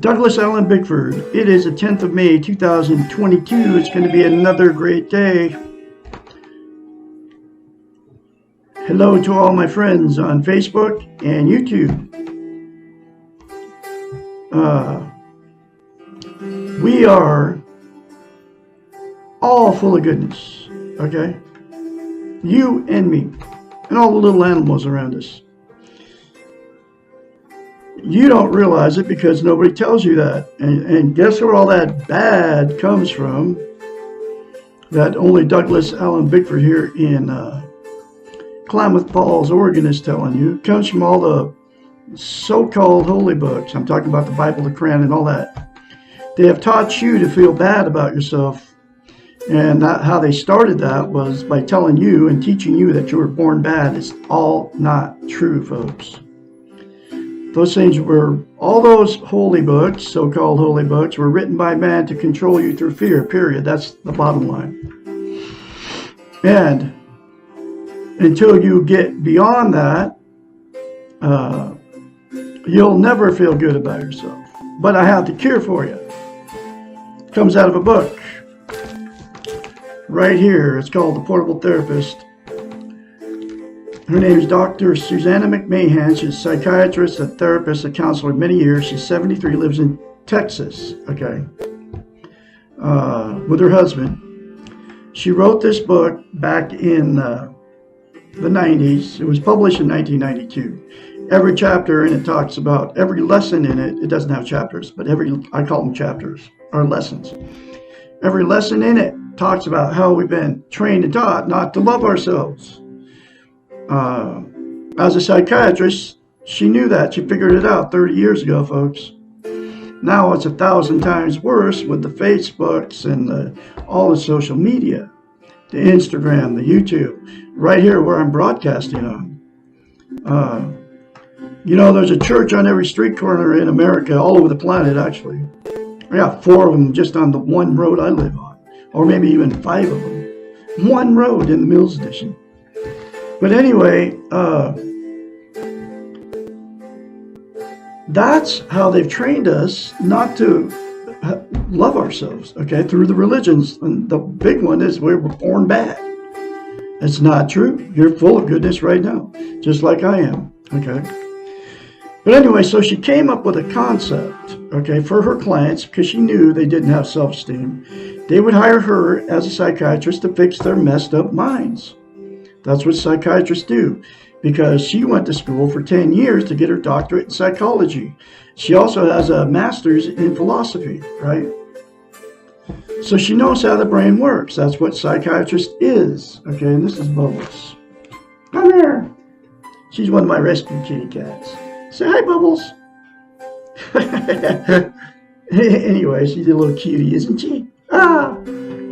Douglas Allen Bickford. It is the 10th of May, 2022. It's going to be another great day. Hello to all my friends on Facebook and YouTube. We are all full of goodness, okay? You and me, and all the little animals around us. You don't realize it because nobody tells you that. And guess where all that bad comes from? That only Douglas Allen Bickford here in Klamath Falls, Oregon is telling you. It comes from all the so-called holy books. I'm talking about the Bible, the Quran, and all that. They have taught you to feel bad about yourself. And how they started that was by telling you and teaching you that you were born bad. It's all not true, folks. Those things were, all those holy books, so-called holy books, were written by man to control you through fear, period. That's the bottom line. And until you get beyond that, you'll never feel good about yourself. But I have the cure for you. It comes out of a book. Right here. It's called The Portable Therapist. Her name is Dr. Susanna McMahon. She's a psychiatrist, a therapist, a counselor many years. She's 73, lives in Texas, okay, with her husband. She wrote this book back in the 90s. It was published in 1992. Every chapter in it talks about, every lesson in it, it doesn't have chapters, but I call them chapters, or lessons. Every lesson in it talks about how we've been trained and taught not to love ourselves. As a psychiatrist, she knew that. She figured it out 30 years ago, folks. Now it's 1,000 times worse with the Facebooks and all the social media, the Instagram, the YouTube, right here where I'm broadcasting on. You know, there's a church on every street corner in America, all over the planet, actually. I got 4 of them just on the one road I live on, or maybe even 5 of them. One road in the Mills Edition. But anyway, that's how they've trained us not to love ourselves, okay, through the religions. And the big one is we were born bad. It's not true. You're full of goodness right now, just like I am, okay? But anyway, so she came up with a concept, okay, for her clients because she knew they didn't have self-esteem. They would hire her as a psychiatrist to fix their messed up minds. That's what psychiatrists do, because she went to school for 10 years to get her doctorate in psychology. She also has a master's in philosophy, right? So she knows how the brain works. That's what psychiatrist is. Okay, and this is Bubbles. Come here. She's one of my rescue kitty cats. Say hi, Bubbles. Anyway, she's a little cutie, isn't she? Ah!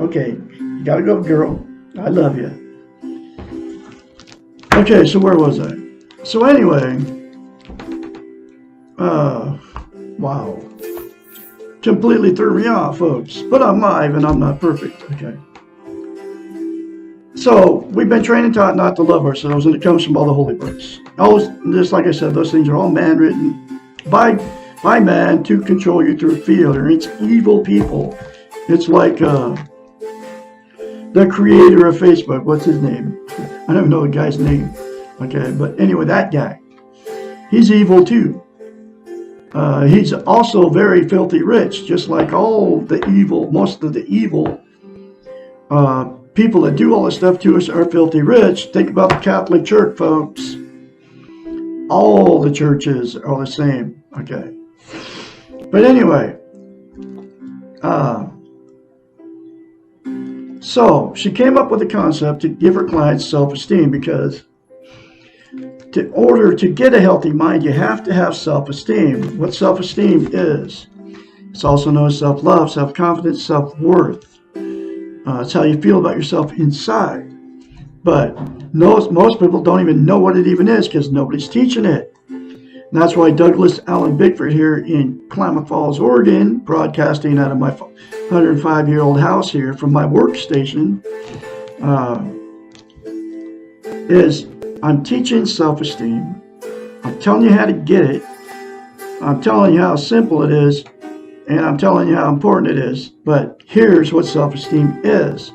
Okay, you gotta go, girl. I love you. Okay, so where was I? So anyway, wow. Completely threw me off, folks. But I'm live and I'm not perfect, okay? So, we've been trained and taught not to love ourselves, and it comes from all the holy books. Always, just like I said, those things are all man-written by man to control you through fear. It's evil people. It's like the creator of Facebook. What's his name? I don't know the guy's name. Okay, but anyway, that guy. He's evil too. He's also very filthy rich, just like all the evil, most of the evil people that do all this stuff to us are filthy rich. Think about the Catholic Church, folks. All the churches are the same, okay? But anyway, So she came up with a concept to give her clients self-esteem, because in order to get a healthy mind, you have to have self-esteem. What self-esteem is, it's also known as self-love, self-confidence, self-worth. It's how you feel about yourself inside. But most people don't even know what it even is, because nobody's teaching it. And that's why Douglas Allen Bickford here in Klamath Falls, Oregon, broadcasting out of my 105-year-old house here from my workstation, is I'm teaching self-esteem. I'm telling you how to get it. I'm telling you how simple it is. And I'm telling you how important it is. But here's what self-esteem is.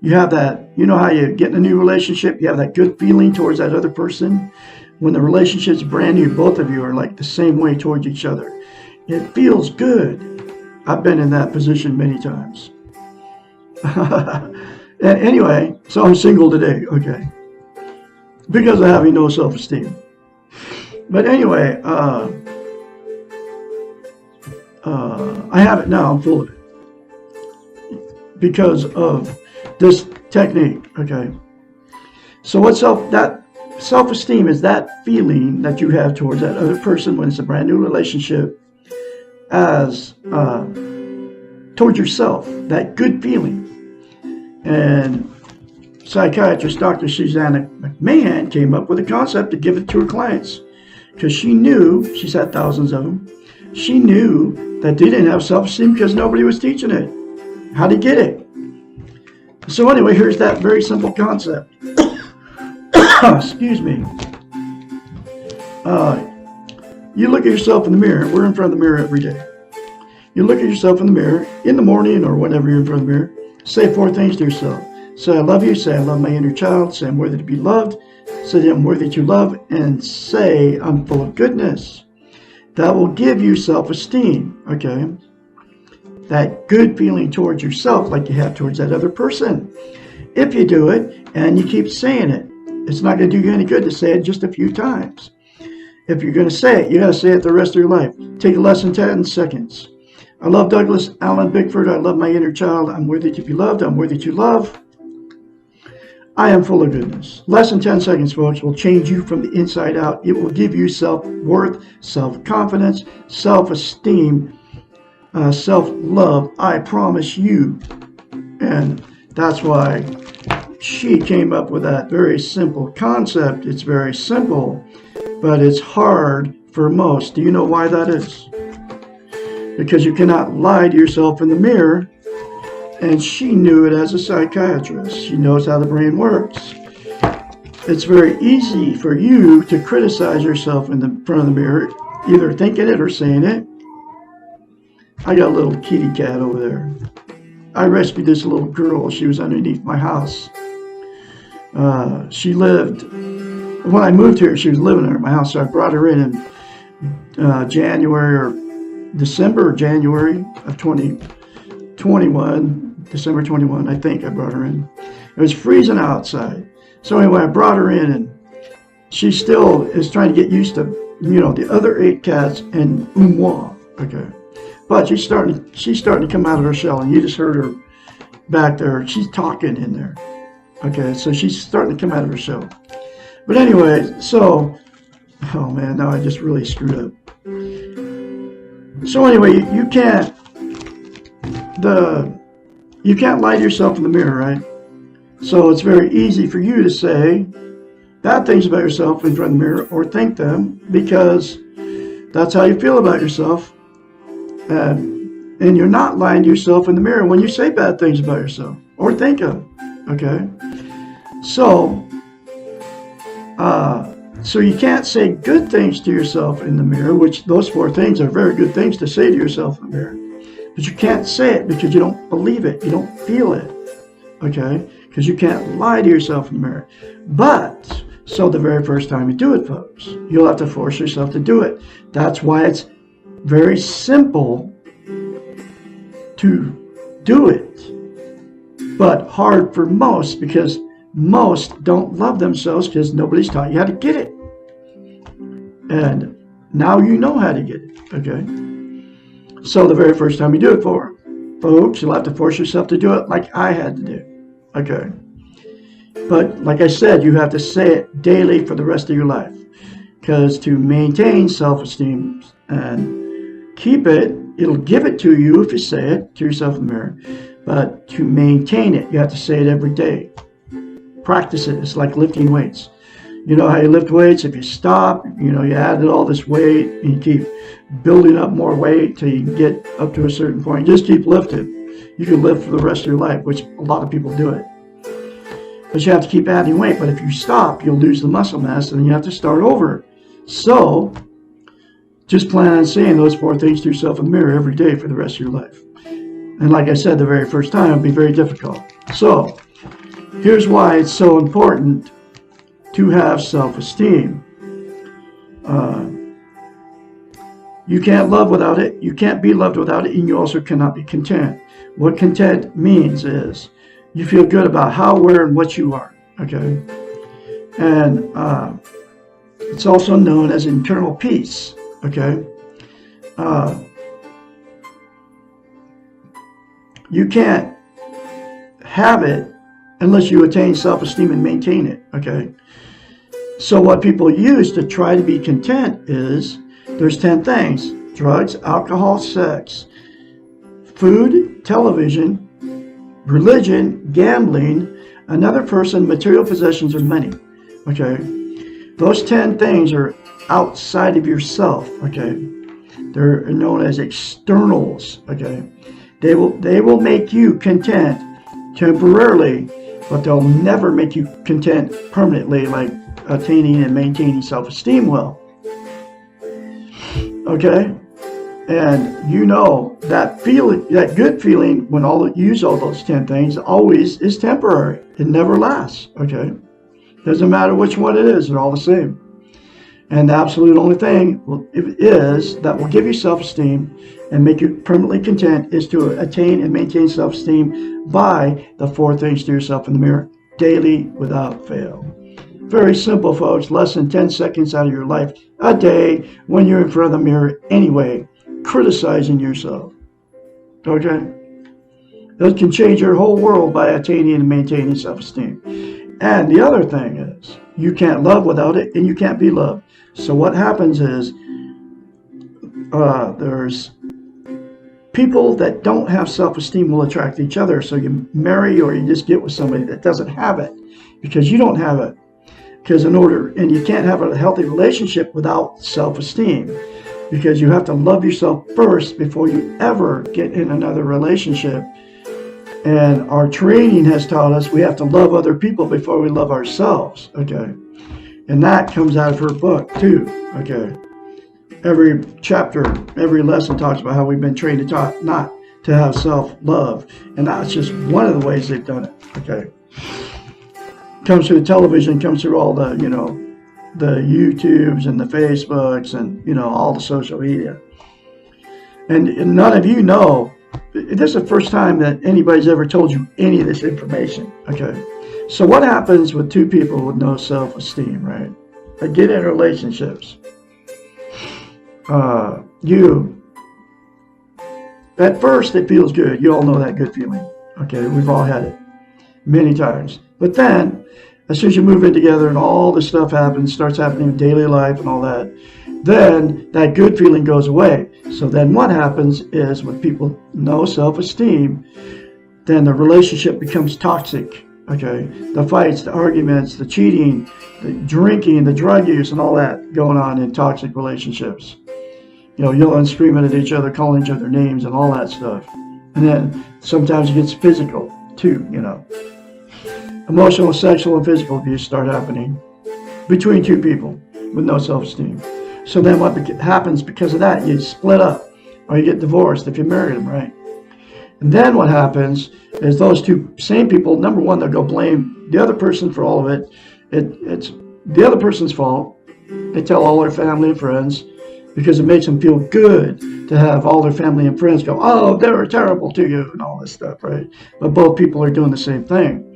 You have that, you know how you get in a new relationship, you have that good feeling towards that other person. When the relationship's brand new, both of you are like the same way towards each other. It feels good. I've been in that position many times. And anyway, so I'm single today, okay. Because of having no self-esteem. But anyway, I have it now, I'm full of it. Because of this technique, okay. So what's self-esteem is that feeling that you have towards that other person when it's a brand new relationship, as towards yourself, that good feeling. And psychiatrist Dr. Susanna McMahon came up with a concept to give it to her clients, because she knew, she's had thousands of them, she knew that they didn't have self-esteem because nobody was teaching it, how to get it. So anyway, here's that very simple concept. Excuse me. You look at yourself in the mirror. We're in front of the mirror every day. You look at yourself in the mirror in the morning or whenever you're in front of the mirror. Say 4 things to yourself. Say, I love you. Say, I love my inner child. Say, I'm worthy to be loved. Say, I'm worthy to love. And say, I'm full of goodness. That will give you self-esteem, okay? That good feeling towards yourself like you have towards that other person. If you do it and you keep saying it, it's not going to do you any good to say it just a few times. If you're going to say it, you got to say it the rest of your life. Take less than 10 seconds. I love Douglas Allen Bickford. I love my inner child. I'm worthy to be loved. I'm worthy to love. I am full of goodness. Less than 10 seconds, folks, will change you from the inside out. It will give you self-worth, self-confidence, self-esteem, self-love. I promise you. And that's why she came up with that very simple concept. It's very simple, but it's hard for most. Do you know why that is? Because you cannot lie to yourself in the mirror. And she knew it as a psychiatrist. She knows how the brain works. It's very easy for you to criticize yourself in the front of the mirror, either thinking it or saying it. I got a little kitty cat over there. I rescued this little girl. She was underneath my house. She lived, when I moved here, she was living in my house. So I brought her in January or December or January of 2021. December 21, I think I brought her in. It was freezing outside. So anyway, I brought her in, and she still is trying to get used to, the other 8 cats and moi, okay. But she's starting to come out of her shell, and you just heard her back there. She's talking in there, okay. So she's starting to come out of her shell. But anyway, so, oh man, now I just really screwed up. So anyway, you can't lie to yourself in the mirror, right? So it's very easy for you to say bad things about yourself in front of the mirror or think them, because that's how you feel about yourself. And you're not lying to yourself in the mirror when you say bad things about yourself or think them, okay? So you can't say good things to yourself in the mirror, which those 4 things are very good things to say to yourself in the mirror. But you can't say it because you don't believe it. You don't feel it, okay? Because you can't lie to yourself in the mirror. But, so the very first time you do it, folks, you'll have to force yourself to do it. That's why it's very simple to do it, but hard for most, because most don't love themselves because nobody's taught you how to get it. And now you know how to get it, okay? So the very first time you do it, folks, you'll have to force yourself to do it like I had to do, Okay. But like I said, you have to say it daily for the rest of your life. Because to maintain self-esteem and keep it, it'll give it to you if you say it to yourself in the mirror. But to maintain it, you have to say it every day. Practice it. It's like lifting weights. You know how you lift weights? If you stop, you added all this weight and you keep building up more weight till you get up to a certain point. Just keep lifting. You can lift for the rest of your life, which a lot of people do it. But you have to keep adding weight. But if you stop, you'll lose the muscle mass and then you have to start over. So just plan on saying those 4 things to yourself in the mirror every day for the rest of your life. And like I said, the very first time it'll be very difficult. So here's why it's so important to have self-esteem. You can't love without it. You can't be loved without it. And you also cannot be content. What content means is you feel good about how, where, and what you are. Okay? And it's also known as internal peace. Okay? You can't have it unless you attain self-esteem and maintain it. Okay? So what people use to try to be content is, there's 10 things: drugs, alcohol, sex, food, television, religion, gambling, another person, material possessions, or money. Okay? Those 10 things are outside of yourself. Okay? They're known as externals. Okay? They will make you content temporarily, but they'll never make you content permanently, like attaining and maintaining self-esteem will. Okay? And you know that feeling, that good feeling when you use all those 10 things, always is temporary. It never lasts. Okay? Doesn't matter which one it is, they're all the same. And the absolute only thing that will give you self-esteem and make you permanently content is to attain and maintain self-esteem by the 4 things to yourself in the mirror daily without fail. Very simple, folks. Less than 10 seconds out of your life a day when you're in front of the mirror anyway, criticizing yourself. Okay? That can change your whole world by attaining and maintaining self-esteem. And the other thing is, you can't love without it, and you can't be loved. So what happens is, there's people that don't have self-esteem will attract each other. So you marry or you just get with somebody that doesn't have it because you don't have it. And you can't have a healthy relationship without self-esteem, because you have to love yourself first before you ever get in another relationship. And our training has taught us we have to love other people before we love ourselves. Okay? And that comes out of her book too. Okay? Every chapter, every lesson talks about how we've been trained to not to have self-love. And that's just one of the ways they've done it. Okay? Comes through the television, comes through all the, the YouTubes and the Facebooks and, all the social media. And none of you know, this is the first time that anybody's ever told you any of this information. Okay? So what happens with 2 people with no self-esteem, right? They get in relationships. At first it feels good. You all know that good feeling. Okay? We've all had it many times. But then, as soon as you move in together and all this stuff happens, starts happening in daily life and all that, then that good feeling goes away. So then what happens is, with people no self-esteem, then the relationship becomes toxic. Okay? The fights, the arguments, the cheating, the drinking, the drug use, and all that going on in toxic relationships. Yelling and screaming at each other, calling each other names and all that stuff. And then sometimes it gets physical too, Emotional, sexual, and physical abuse start happening between 2 people with no self-esteem. So then what happens because of that? You split up or you get divorced if you married them, right? And then what happens is those 2 same people, number one, they'll go blame the other person for all of it. It's the other person's fault. They tell all their family and friends because it makes them feel good to have all their family and friends go, oh, they were terrible to you and all this stuff, right? But both people are doing the same thing.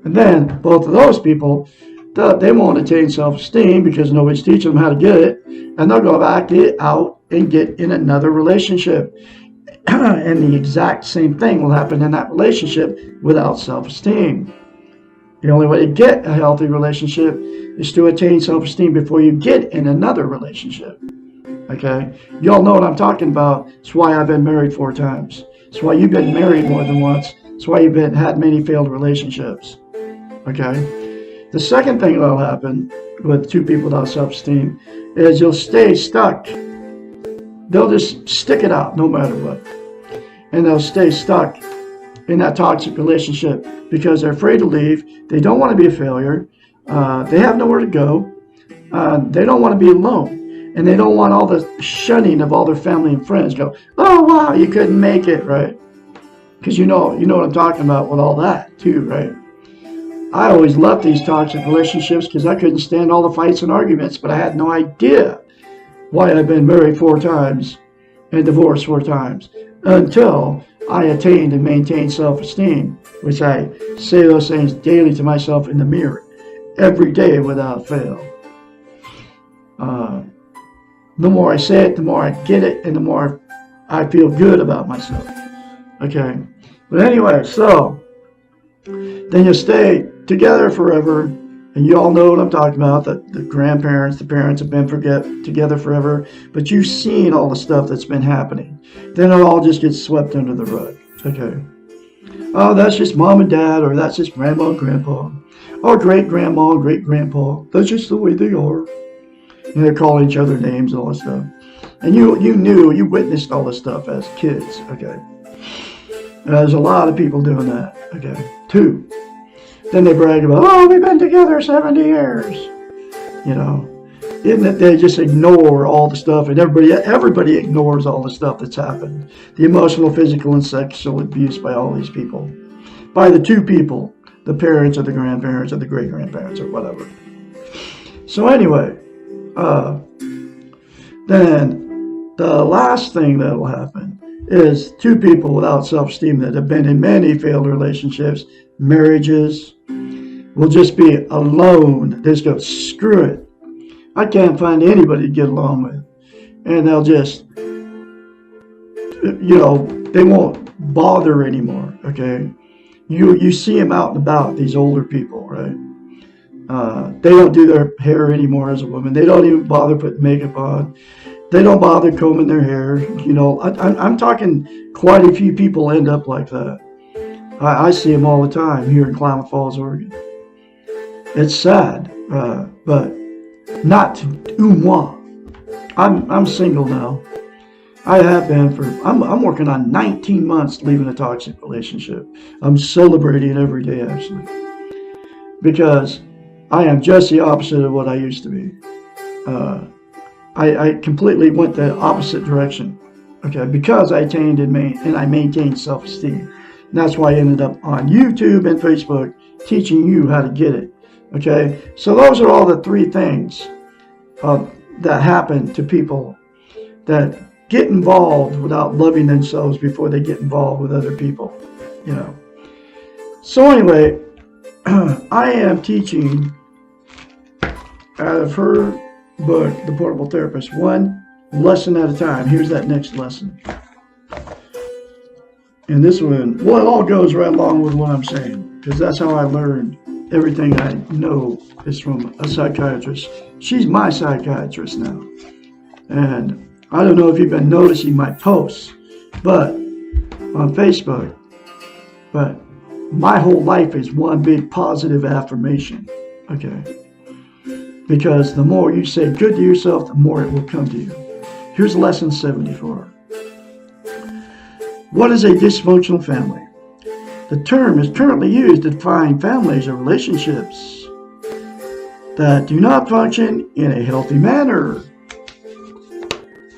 And then both of those people, they won't attain self-esteem because nobody's teaching them how to get it. And they'll go back, get out, and get in another relationship. And the exact same thing will happen in that relationship without self-esteem. The only way to get a healthy relationship is to attain self-esteem before you get in another relationship. Okay? Y'all know what I'm talking about. It's why I've been married 4 times. It's why you've been married more than once. It's why you've had many failed relationships. Okay? The second thing that'll happen with 2 people without self-esteem is you'll stay stuck. They'll just stick it out no matter what. And they'll stay stuck in that toxic relationship because they're afraid to leave. They don't want to be a failure. They have nowhere to go. They don't want to be alone. And they don't want all the shunning of all their family and friends. Go, oh, wow, you couldn't make it, right? Because you know what I'm talking about with all that, too, right? I always loved these toxic relationships because I couldn't stand all the fights and arguments, but I had no idea why I've been married 4 times and divorced 4 times until I attained and maintained self-esteem, which I say those things daily to myself in the mirror, every day without fail. The more I say it, the more I get it, and the more I feel good about myself. Okay? But anyway, so then you stay together forever, and you all know what I'm talking about. The grandparents, the parents have been together forever, but you've seen all the stuff that's been happening. Then it all just gets swept under the rug. Okay? Oh, that's just mom and dad, or that's just grandma and grandpa, or great-grandma and great-grandpa. That's just the way they are. And they're calling each other names and all that stuff. And you witnessed all this stuff as kids, okay? There's a lot of people doing that, okay? 2. Then they brag about, oh, we've been together 70 years. You know, isn't it they just ignore all the stuff, and everybody ignores all the stuff that's happened. The emotional, physical, and sexual abuse by all these people. By the 2 people, the parents or the grandparents or the great-grandparents or whatever. So anyway, then the last thing that will happen is 2 people without self-esteem that have been in many failed relationships, marriages, will just be alone. They just go, screw it. I can't find anybody to get along with. And they'll just, they won't bother anymore, okay? You see them out and about, these older people, right? They don't do their hair anymore as a woman. They don't even bother putting makeup on. They don't bother combing their hair. I'm talking quite a few people end up like that. I see them all the time here in Klamath Falls, Oregon. It's sad, but not to moi. I'm single now. I have been I'm working on 19 months leaving a toxic relationship. I'm celebrating every day, actually, because I am just the opposite of what I used to be. I completely went the opposite direction, okay, because I attained and I maintained self-esteem. And that's why I ended up on YouTube and Facebook teaching you how to get it, okay? So those are all the 3 things that happen to people that get involved without loving themselves before they get involved with other people, So anyway, I am teaching out of her book, The Portable Therapist, 1 lesson at a time. Here's that next lesson. And this one, well, it all goes right along with what I'm saying, because that's how I learned everything I know is from a psychiatrist. She's my psychiatrist now. And I don't know if you've been noticing my posts, but on Facebook, but my whole life is one big positive affirmation, okay? Because the more you say good to yourself, the more it will come to you. Here's lesson 74. What is a dysfunctional family? The term is currently used to define families or relationships that do not function in a healthy manner.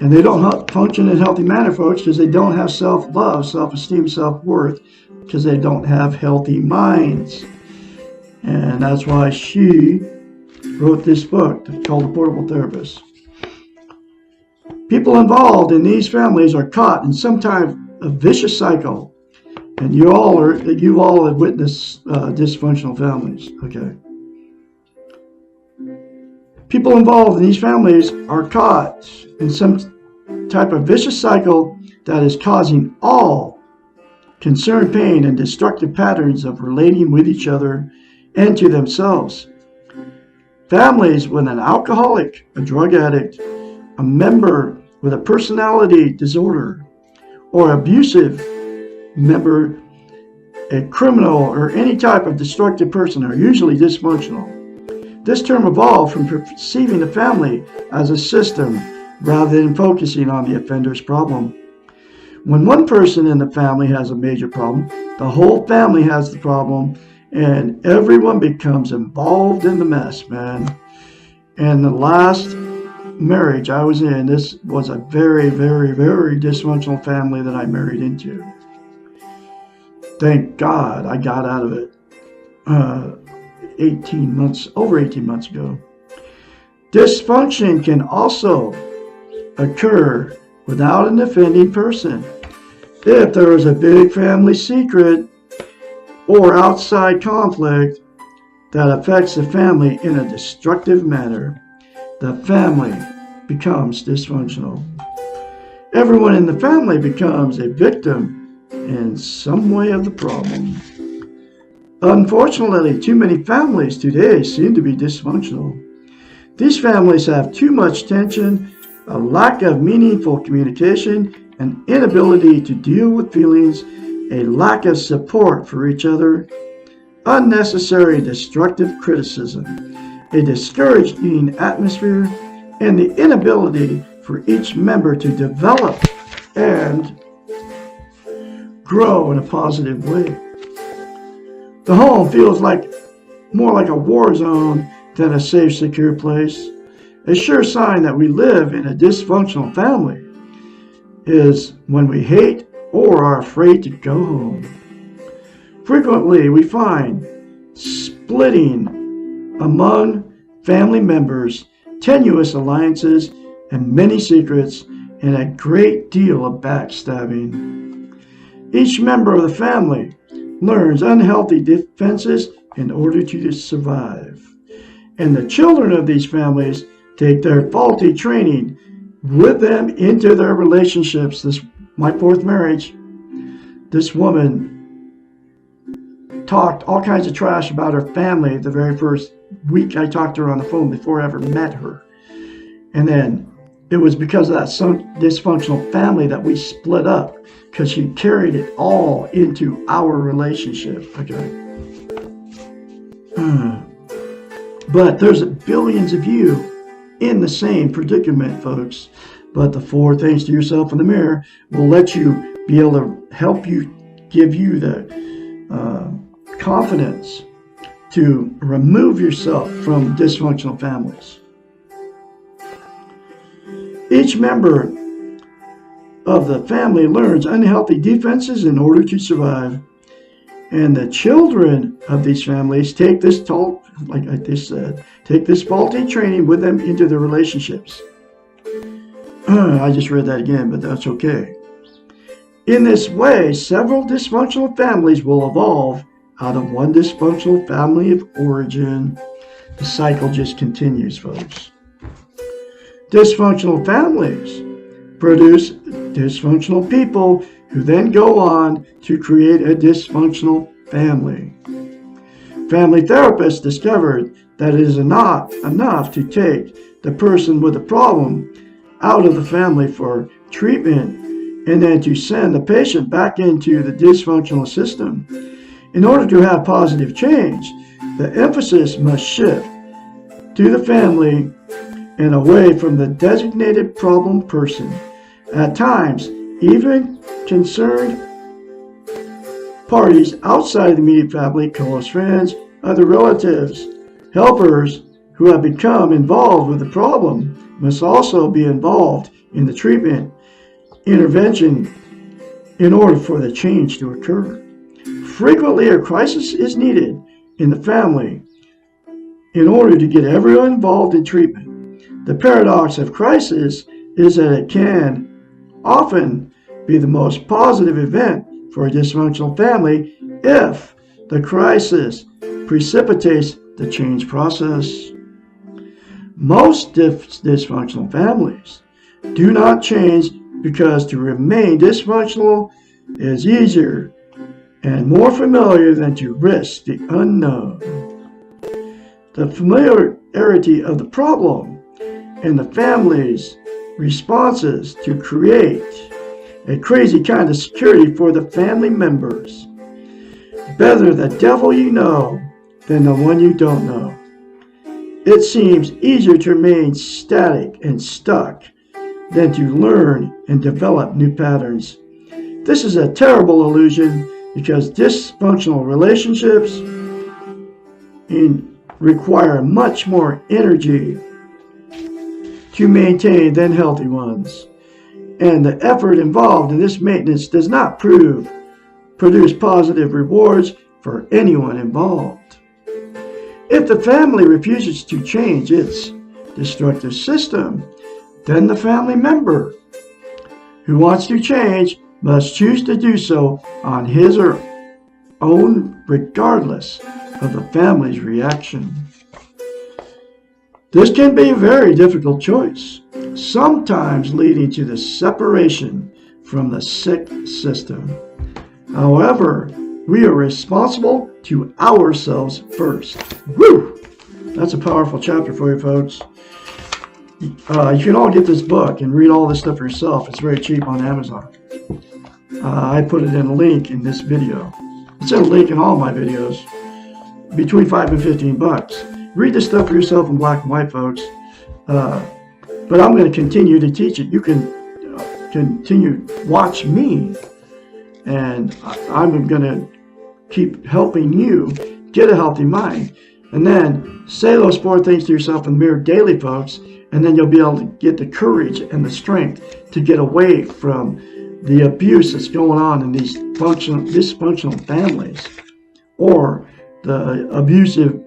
And they don't function in a healthy manner, folks, because they don't have self-love, self-esteem, self-worth, because they don't have healthy minds. And that's why she wrote this book called The Portable Therapist. People involved in these families are caught in some type of vicious cycle, and you all have witnessed dysfunctional families. Okay. People involved in these families are caught in some type of vicious cycle that is causing all concerned pain and destructive patterns of relating with each other and to themselves. Families with an alcoholic, a drug addict, a member with a personality disorder, or abusive member, a criminal, or any type of destructive person are usually dysfunctional. This term evolved from perceiving the family as a system rather than focusing on the offender's problem. When one person in the family has a major problem, the whole family has the problem, and everyone becomes involved in the mess, man. And the last marriage I was in, this was a very, very, very dysfunctional family that I married into. Thank God I got out of it over 18 months ago. Dysfunction can also occur without an offending person. If there is a big family secret or outside conflict that affects the family in a destructive manner, the family becomes dysfunctional. Everyone in the family becomes a victim in some way of the problem. Unfortunately, too many families today seem to be dysfunctional. These families have too much tension, a lack of meaningful communication, an inability to deal with feelings, a lack of support for each other, unnecessary destructive criticism, a discouraging atmosphere, and the inability for each member to develop and grow in a positive way. The home feels more like a war zone than a safe, secure place. A sure sign that we live in a dysfunctional family is when we hate or are afraid to go home. Frequently, we find splitting among family members, tenuous alliances, and many secrets, and a great deal of backstabbing. Each member of the family learns unhealthy defenses in order to survive. And the children of these families take their faulty training with them into their relationships. My fourth marriage, this woman talked all kinds of trash about her family the very first week I talked to her on the phone before I ever met her. And then it was because of that dysfunctional family that we split up, because she carried it all into our relationship. Okay. But there's billions of you in the same predicament, folks. But the 4 things to yourself in the mirror will let you be able to help you, give you the confidence to remove yourself from dysfunctional families. Each member of the family learns unhealthy defenses in order to survive. And the children of these families take this take this faulty training with them into their relationships. I just read that again, but that's okay. In this way, several dysfunctional families will evolve out of one dysfunctional family of origin. The cycle just continues, folks. Dysfunctional families produce dysfunctional people who then go on to create a dysfunctional family. Family therapists discovered that it is not enough to take the person with the problem out of the family for treatment and then to send the patient back into the dysfunctional system. In order to have positive change, the emphasis must shift to the family and away from the designated problem person. At times, even concerned parties outside the immediate family, close friends, other relatives, helpers who have become involved with the problem must also be involved in the treatment intervention in order for the change to occur. Frequently, a crisis is needed in the family in order to get everyone involved in treatment. The paradox of crisis is that it can often be the most positive event for a dysfunctional family if the crisis precipitates the change process. Most dysfunctional families Do not change, because to remain dysfunctional is easier and more familiar than to risk the unknown. The familiarity of the problem and the family's responses to create a crazy kind of security for the family members. Better the devil you know than the one you don't know. It seems easier to remain static and stuck than to learn and develop new patterns. This is a terrible illusion, because dysfunctional relationships require much more energy to maintain than healthy ones. And the effort involved in this maintenance does not produce positive rewards for anyone involved. If the family refuses to change its destructive system, then the family member who wants to change must choose to do so on his or own, regardless of the family's reaction. This can be a very difficult choice, sometimes leading to the separation from the sick system. However, we are responsible to ourselves first. Woo! That's a powerful chapter for you folks. You can all get this book and read all this stuff for yourself. It's very cheap on Amazon. I put it in a link in this video. It's in a link in all my videos. Between $5 and $15. Read this stuff for yourself in black and white, folks. But I'm going to continue to teach it. You can continue watch me, and I'm going to keep helping you get a healthy mind. And then say those 4 things to yourself in the mirror daily, folks, and then you'll be able to get the courage and the strength to get away from the abuse that's going on in these dysfunctional families, or the abusive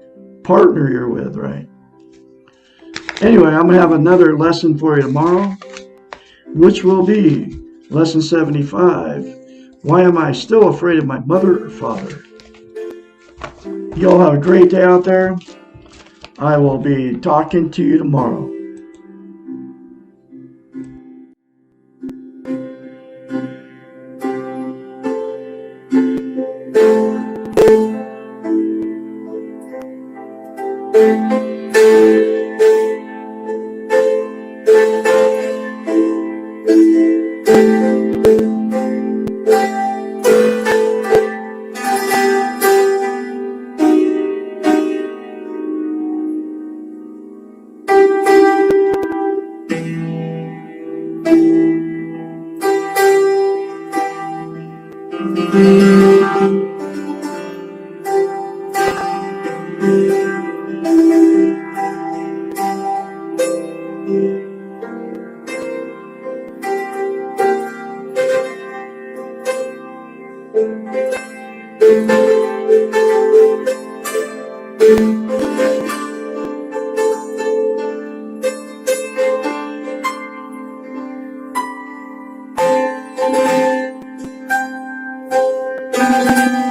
partner you're with, right? Anyway, I'm going to have another lesson for you tomorrow, which will be lesson 75. Why am I still afraid of my mother or father? You all have a great day out there. I will be talking to you tomorrow. Thank you.